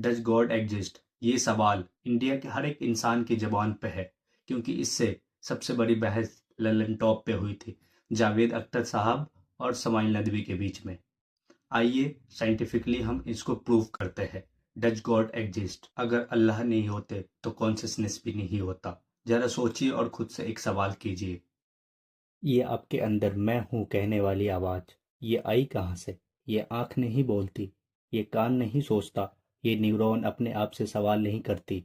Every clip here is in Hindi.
Does God exist? ये सवाल इंडिया के हर एक इंसान की ज़बान पे है, क्योंकि इससे सबसे बड़ी बहस ललन टॉप पे हुई थी जावेद अख्तर साहब और समाइल नदवी के बीच में। आइए साइंटिफिकली हम इसको प्रूव करते हैं। Does God exist? अगर अल्लाह नहीं होते तो कॉन्शियसनेस भी नहीं होता। जरा सोचिए और खुद से एक सवाल कीजिए। ये आपके अंदर मैं हूँ कहने वाली आवाज़ ये आई कहाँ से? ये आँख नहीं बोलती, ये कान नहीं सोचता, ये न्यूरॉन अपने आप से सवाल नहीं करती।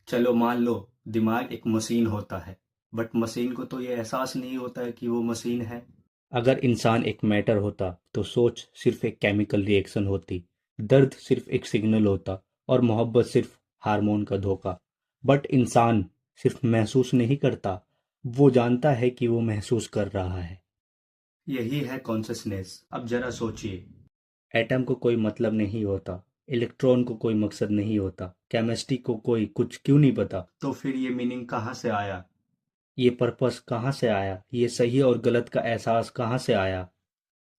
चलो मान लो दिमाग एक मशीन होता है, बट मशीन को तो ये एहसास नहीं होता है कि वो मशीन है। अगर इंसान एक मैटर होता तो सोच सिर्फ एक केमिकल रिएक्शन होती, दर्द सिर्फ एक सिग्नल होता और मोहब्बत सिर्फ हार्मोन का धोखा। बट इंसान सिर्फ महसूस नहीं करता, वो जानता है कि वो महसूस कर रहा है। यही है कॉन्शियसनेस। अब जरा सोचिए। एटम को कोई मतलब नहीं होता, इलेक्ट्रॉन को कोई मकसद नहीं होता, केमिस्ट्री को कोई कुछ क्यों नहीं पता। तो फिर ये मीनिंग कहाँ से आया? ये पर्पस कहाँ से आया? ये सही और गलत का एहसास कहाँ से आया?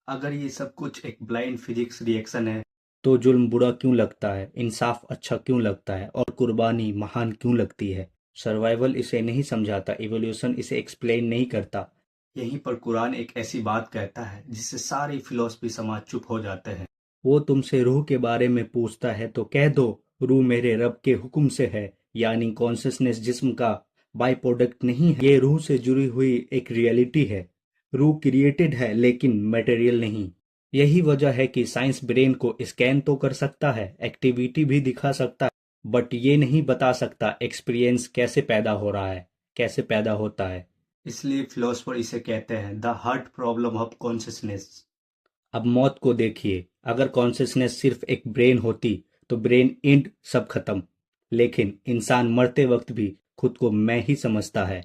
अगर ये सब कुछ एक ब्लाइंड फिजिक्स रिएक्शन है, तो जुल्म बुरा क्यों लगता है, इंसाफ अच्छा क्यों लगता है और कुर्बानी महान क्यों लगती है? सर्वाइवल इसे नहीं समझाता, इवोल्यूशन इसे एक्सप्लेन नहीं करता। यहीं पर कुरान एक ऐसी बात कहता है जिससे सारी फिलॉसफी समाज चुप हो जाते हैं। वो तुमसे रूह के बारे में पूछता है तो कह दो, रूह मेरे रब के हुक्म से है। यानी कॉन्शियसनेस जिस्म का बाय प्रोडक्ट नहीं है, ये रूह से जुड़ी हुई एक रियलिटी है। रूह क्रिएटेड है लेकिन मटेरियल नहीं। यही वजह है कि साइंस ब्रेन को स्कैन तो कर सकता है, एक्टिविटी भी दिखा सकता है, बट ये नहीं बता सकता एक्सपीरियंस कैसे पैदा हो रहा है, कैसे पैदा होता है। इसलिए फिलोसफर इसे कहते हैं the heart problem of consciousness. अब मौत को देखिए, अगर कॉन्शियसनेस सिर्फ एक ब्रेन होती तो ब्रेन इंड सब खत्म। लेकिन इंसान मरते वक्त भी खुद को मैं ही समझता है।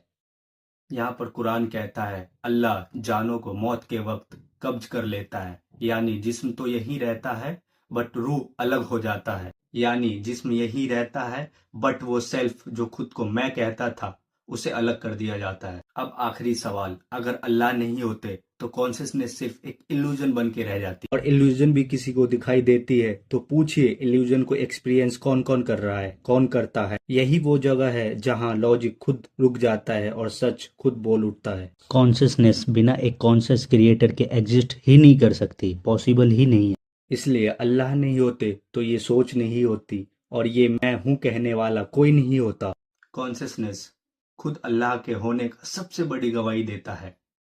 यहाँ पर कुरान कहता है अल्लाह जानों को मौत के वक्त कब्ज कर लेता है। यानी जिस्म तो यही रहता है बट रूह अलग हो जाता है। यानी जिस्म यही रहता है बट वो सेल्फ जो खुद को मैं कहता था उसे अलग कर दिया जाता है। अब आखिरी सवाल, अगर अल्लाह नहीं होते तो कॉन्शियसनेस सिर्फ एक इल्यूजन बन के रह जाती। और इल्यूजन भी किसी को दिखाई देती है तो पूछिए इल्यूजन को एक्सपीरियंस कौन कौन कर रहा है, कौन करता है? यही वो जगह है जहां लॉजिक खुद रुक जाता है और सच खुद बोल उठता है। कॉन्शियसनेस बिना एक कॉन्शियस क्रिएटर के एग्जिस्ट ही नहीं कर सकती, पॉसिबल ही नहीं है। इसलिए अल्लाह नहीं होते तो ये सोच नहीं होती और ये मैं हूँ कहने वाला कोई नहीं होता। कॉन्शियसनेस खुद अल्लाह के होने का सबसे बड़ी गवाही देता है।